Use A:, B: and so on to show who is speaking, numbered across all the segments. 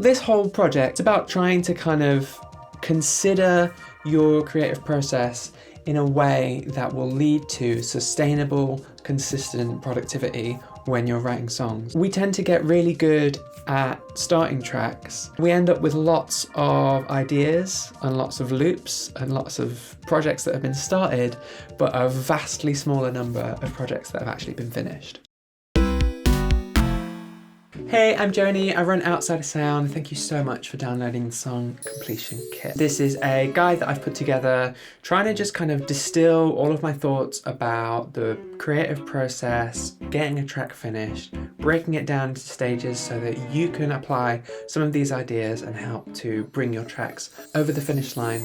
A: This whole project is about trying to kind of consider your creative process in a way that will lead to sustainable, consistent productivity when you're writing songs. We tend to get really good at starting tracks. We end up with lots of ideas and lots of loops and lots of projects that have been started, but a vastly smaller number of projects that have actually been finished. Hey, I'm Joni, I run Outside of Sound. Thank you so much for downloading the Song Completion Kit. This is a guide that I've put together trying to just kind of distill all of my thoughts about the creative process, getting a track finished, breaking it down into stages so that you can apply some of these ideas and help to bring your tracks over the finish line.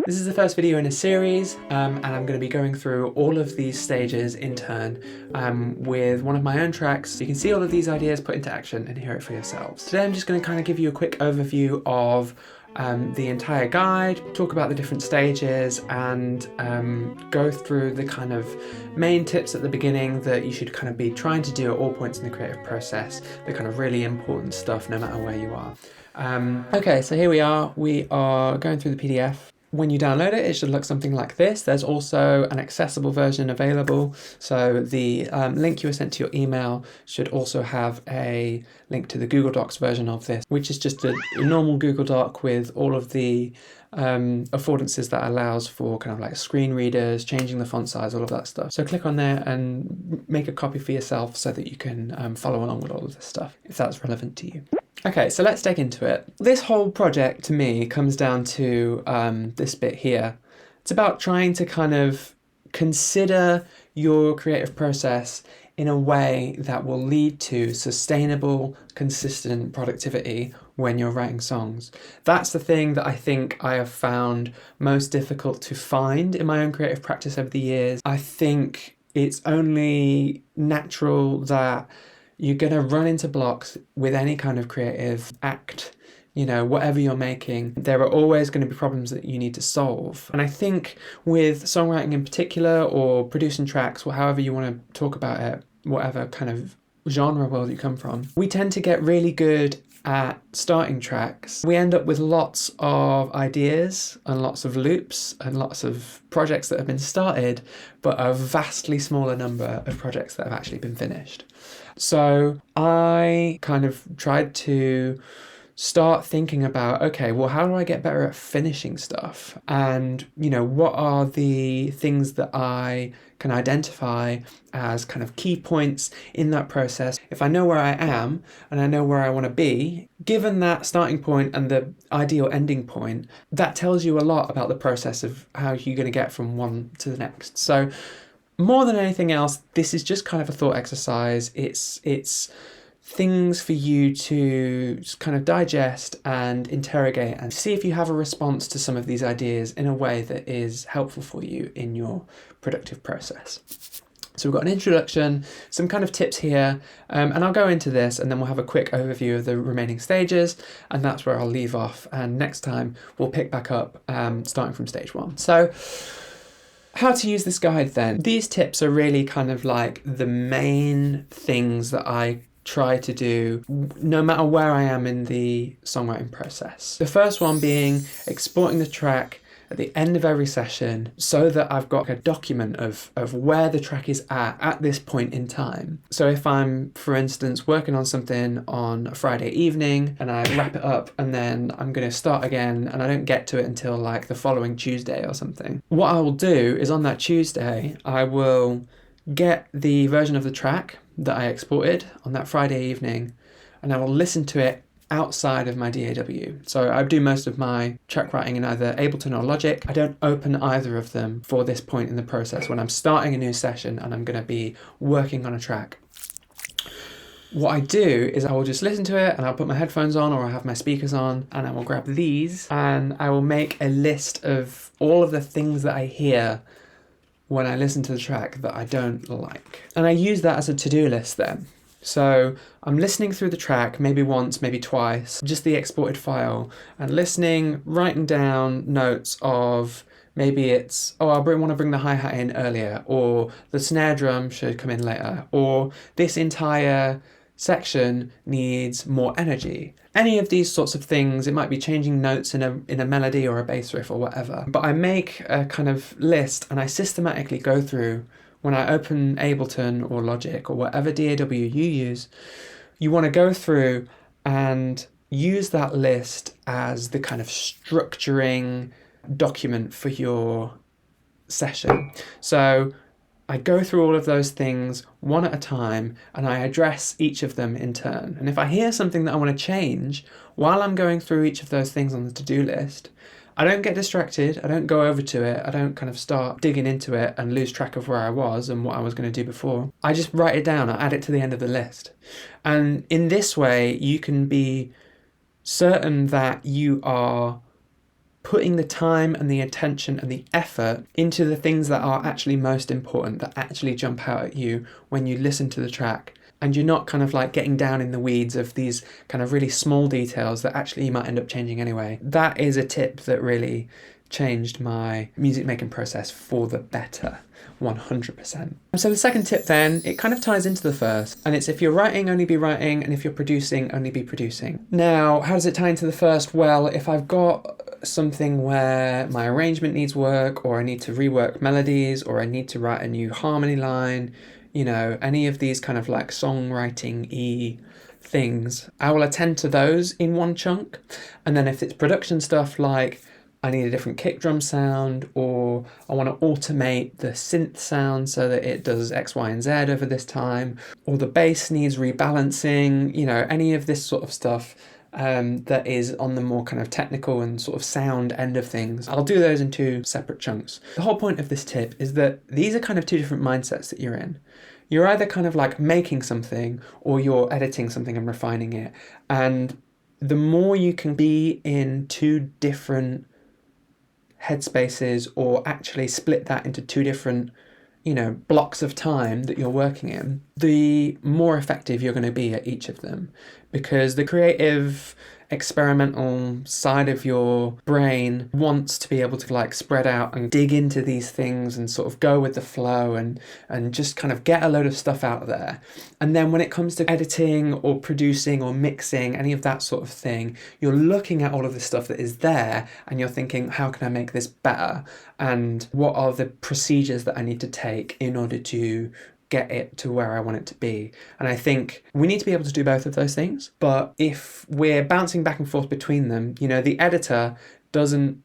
A: This is the first video in a series, and I'm going to be going through all of these stages in turn with one of my own tracks. You can see all of these ideas put into action and hear it for yourselves. Today I'm just going to kind of give you a quick overview of the entire guide, talk about the different stages, and go through the kind of main tips at the beginning that you should kind of be trying to do at all points in the creative process, the kind of really important stuff no matter where you are. Okay, so here we are going through the PDF. When you download it, it should look something like this. There's also an accessible version available. So the link you were sent to your email should also have a link to the Google Docs version of this, which is just a normal Google Doc with all of the affordances that allows for kind of like screen readers, changing the font size, all of that stuff. So click on there and make a copy for yourself so that you can follow along with all of this stuff, if that's relevant to you. Okay, so let's dig into it. This whole project to me comes down to this bit here. It's about trying to kind of consider your creative process in a way that will lead to sustainable, consistent productivity when you're writing songs. That's the thing that I think I have found most difficult to find in my own creative practice over the years. I think it's only natural that you're going to run into blocks with any kind of creative act, you know, whatever you're making. There are always going to be problems that you need to solve. And I think with songwriting in particular, or producing tracks, or however you want to talk about it, whatever kind of genre world you come from, we tend to get really good at starting tracks. We end up with lots of ideas and lots of loops and lots of projects that have been started, but a vastly smaller number of projects that have actually been finished. So I kind of tried to start thinking about, okay, well, how do I get better at finishing stuff? And, you know, what are the things that I can identify as kind of key points in that process? If I know where I am and I know where I want to be, given that starting point and the ideal ending point, that tells you a lot about the process of how you're going to get from one to the next. So more than anything else, this is just kind of a thought exercise. It's things for you to just kind of digest and interrogate and see if you have a response to some of these ideas in a way that is helpful for you in your productive process. So we've got an introduction, some kind of tips here, and I'll go into this and then we'll have a quick overview of the remaining stages, and that's where I'll leave off. And next time we'll pick back up starting from stage one. So how to use this guide then. These tips are really kind of like the main things that I try to do no matter where I am in the songwriting process. The first one being exporting the track at the end of every session so that I've got a document of where the track is at this point in time. So if I'm, for instance, working on something on a Friday evening and I wrap it up and then I'm going to start again and I don't get to it until like the following Tuesday or something, what I will do is on that Tuesday I will get the version of the track that I exported on that Friday evening and I will listen to it outside of my DAW. So I do most of my track writing in either Ableton or Logic. I don't open either of them for this point in the process when I'm starting a new session and I'm going to be working on a track. What I do is I will just listen to it and I'll put my headphones on or I'll have my speakers on and I will grab these and I will make a list of all of the things that I hear when I listen to the track that I don't like. And I use that as a to-do list then. So I'm listening through the track, maybe once, maybe twice, just the exported file, and listening, writing down notes of maybe it's, oh, I want to bring the hi-hat in earlier, or the snare drum should come in later, or this entire section needs more energy. Any of these sorts of things, it might be changing notes in a melody or a bass riff or whatever. But I make a kind of list and I systematically go through. When I open Ableton or Logic or whatever DAW you use, you want to go through and use that list as the kind of structuring document for your session. So I go through all of those things one at a time and I address each of them in turn. And if I hear something that I want to change while I'm going through each of those things on the to-do list, I don't get distracted, I don't go over to it, I don't kind of start digging into it and lose track of where I was and what I was going to do before. I just write it down, I add it to the end of the list. And in this way, you can be certain that you are putting the time and the attention and the effort into the things that are actually most important, that actually jump out at you when you listen to the track. And you're not kind of like getting down in the weeds of these kind of really small details that actually you might end up changing anyway. That is a tip that really changed my music making process for the better, 100%. So the second tip then, it kind of ties into the first, and it's if you're writing, only be writing, and if you're producing, only be producing. Now, how does it tie into the first? Well, if I've got something where my arrangement needs work, or I need to rework melodies, or I need to write a new harmony line, you know, any of these kind of like songwriting-y things, I will attend to those in one chunk. And then if it's production stuff like I need a different kick drum sound, or I want to automate the synth sound so that it does X, Y, and Z over this time, or the bass needs rebalancing, you know, any of this sort of stuff that is on the more kind of technical and sort of sound end of things, I'll do those in two separate chunks. The whole point of this tip is that these are kind of two different mindsets that you're in. You're either kind of like making something or you're editing something and refining it. And the more you can be in two different headspaces, or actually split that into two different, you know, blocks of time that you're working in, the more effective you're going to be at each of them. Because the creative, experimental side of your brain wants to be able to like spread out and dig into these things and sort of go with the flow and just kind of get a load of stuff out there. And then when it comes to editing or producing or mixing, any of that sort of thing, you're looking at all of the stuff that is there and you're thinking, how can I make this better? And what are the procedures that I need to take in order to get it to where I want it to be? And I think we need to be able to do both of those things. But if we're bouncing back and forth between them, you know, the editor doesn't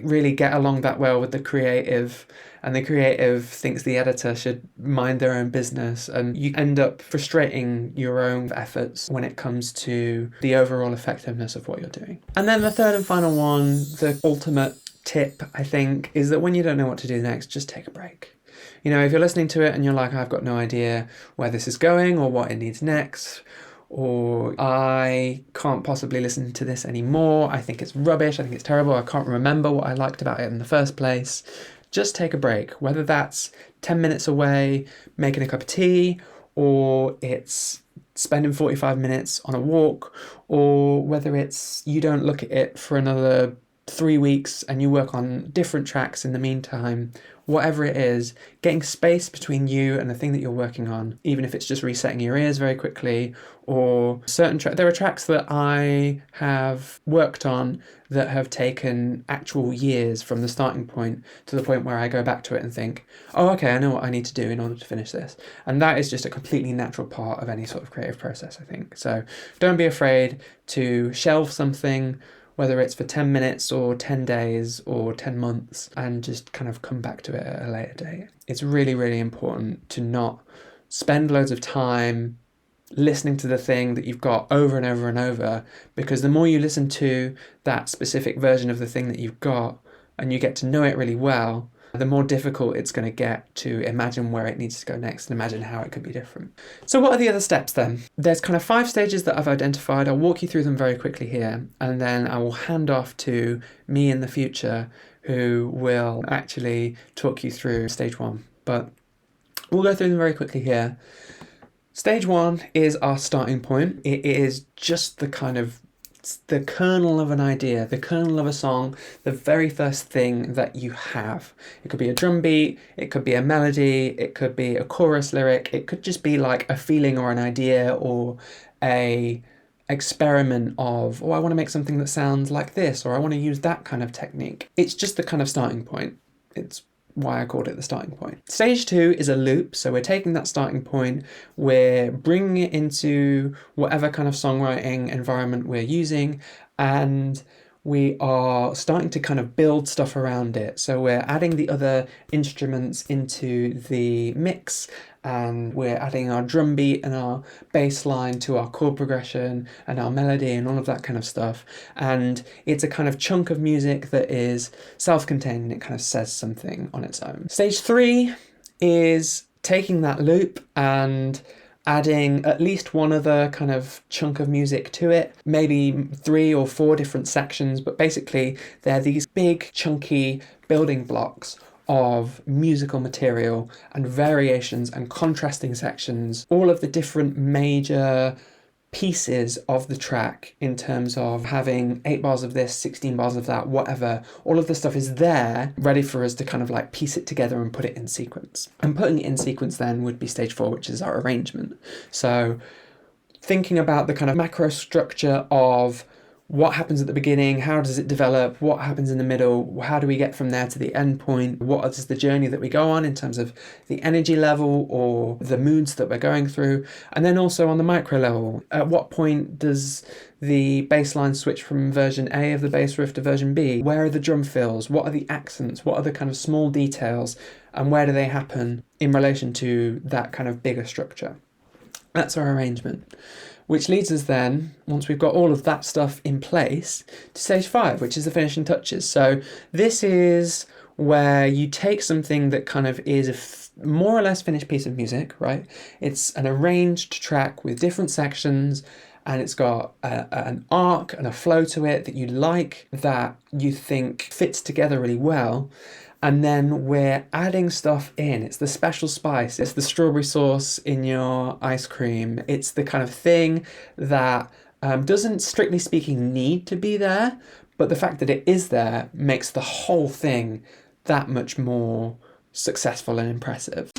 A: really get along that well with the creative, and the creative thinks the editor should mind their own business, and you end up frustrating your own efforts when it comes to the overall effectiveness of what you're doing. And then the third and final one, the ultimate tip, I think, is that when you don't know what to do next, just take a break. You know, if you're listening to it and you're like, I've got no idea where this is going or what it needs next, or I can't possibly listen to this anymore, I think it's rubbish, I think it's terrible, I can't remember what I liked about it in the first place, just take a break. Whether that's 10 minutes away making a cup of tea, or it's spending 45 minutes on a walk, or whether it's you don't look at it for another 3 weeks and you work on different tracks in the meantime. Whatever it is, getting space between you and the thing that you're working on, even if it's just resetting your ears very quickly, or certain there are tracks that I have worked on that have taken actual years from the starting point to the point where I go back to it and think, oh, okay, I know what I need to do in order to finish this. And that is just a completely natural part of any sort of creative process, I think. So don't be afraid to shelve something, whether it's for 10 minutes or 10 days or 10 months, and just kind of come back to it at a later date. It's really, really important to not spend loads of time listening to the thing that you've got over and over and over, because the more you listen to that specific version of the thing that you've got and you get to know it really well, the more difficult it's going to get to imagine where it needs to go next and imagine how it could be different. So what are the other steps then? There's kind of 5 stages that I've identified. I'll walk you through them very quickly here, and then I will hand off to me in the future, who will actually talk you through stage 1. But we'll go through them very quickly here. Stage 1 is our starting point. It is just the kind of the kernel of an idea, the kernel of a song, the very first thing that you have. It could be a drum beat, it could be a melody, it could be a chorus lyric, it could just be like a feeling or an idea or a experiment of, oh, I want to make something that sounds like this, or I want to use that kind of technique. It's just the kind of starting point. It's why I called it the starting point. Stage 2 is a loop, so we're taking that starting point, we're bringing it into whatever kind of songwriting environment we're using, and we are starting to kind of build stuff around it. So we're adding the other instruments into the mix, and we're adding our drum beat and our bass line to our chord progression and our melody and all of that kind of stuff. And it's a kind of chunk of music that is self-contained and it kind of says something on its own. Stage 3 is taking that loop and adding at least one other kind of chunk of music to it, maybe 3 or 4 different sections, but basically they're these big chunky building blocks of musical material and variations and contrasting sections, all of the different major pieces of the track in terms of having 8 bars of this, 16 bars of that, whatever. All of the stuff is there, ready for us to kind of like piece it together and put it in sequence. And putting it in sequence then would be stage 4, which is our arrangement. So thinking about the kind of macro structure of what happens at the beginning, how does it develop, what happens in the middle, how do we get from there to the end point, what is the journey that we go on in terms of the energy level or the moods that we're going through, and then also on the micro level, at what point does the bass line switch from version A of the bass riff to version B, where are the drum fills, what are the accents, what are the kind of small details, and where do they happen in relation to that kind of bigger structure. That's our arrangement. Which leads us then, once we've got all of that stuff in place, to stage 5, which is the finishing touches. So this is where you take something that kind of is a more or less finished piece of music, right? It's an arranged track with different sections, and it's got an arc and a flow to it that you like, that you think fits together really well. And then we're adding stuff in. It's the special spice. It's the strawberry sauce in your ice cream. It's the kind of thing that doesn't, strictly speaking, need to be there, but the fact that it is there makes the whole thing that much more successful and impressive.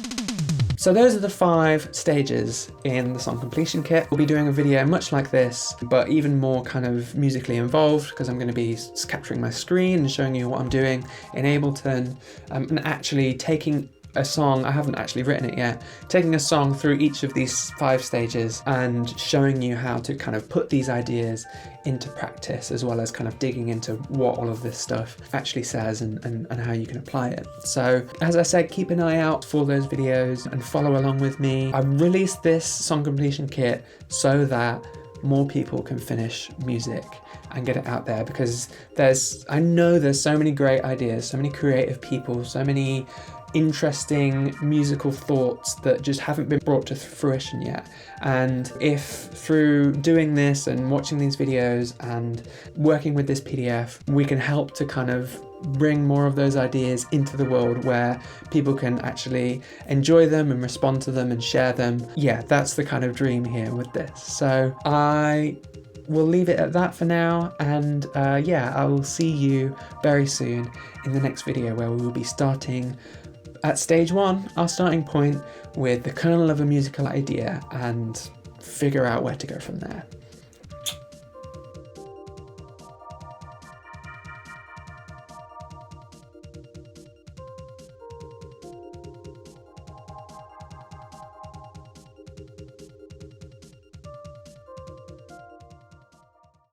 A: So those are the 5 stages in the song completion kit. We'll be doing a video much like this, but even more kind of musically involved, because I'm going to be capturing my screen and showing you what I'm doing in Ableton, and actually taking a song, I haven't actually written it yet, taking a song through each of these 5 stages and showing you how to kind of put these ideas into practice, as well as kind of digging into what all of this stuff actually says and how you can apply it. So as I said, keep an eye out for those videos and follow along with me. I've released this song completion kit so that more people can finish music and get it out there, because I know there's so many great ideas, so many creative people, so many interesting musical thoughts that just haven't been brought to fruition yet. And if through doing this and watching these videos and working with this PDF, we can help to kind of bring more of those ideas into the world where people can actually enjoy them and respond to them and share them, yeah, that's the kind of dream here with this. So I will leave it at that for now, and yeah, I will see you very soon in the next video, where we will be starting at stage 1, our starting point, with the kernel of a musical idea, and figure out where to go from there.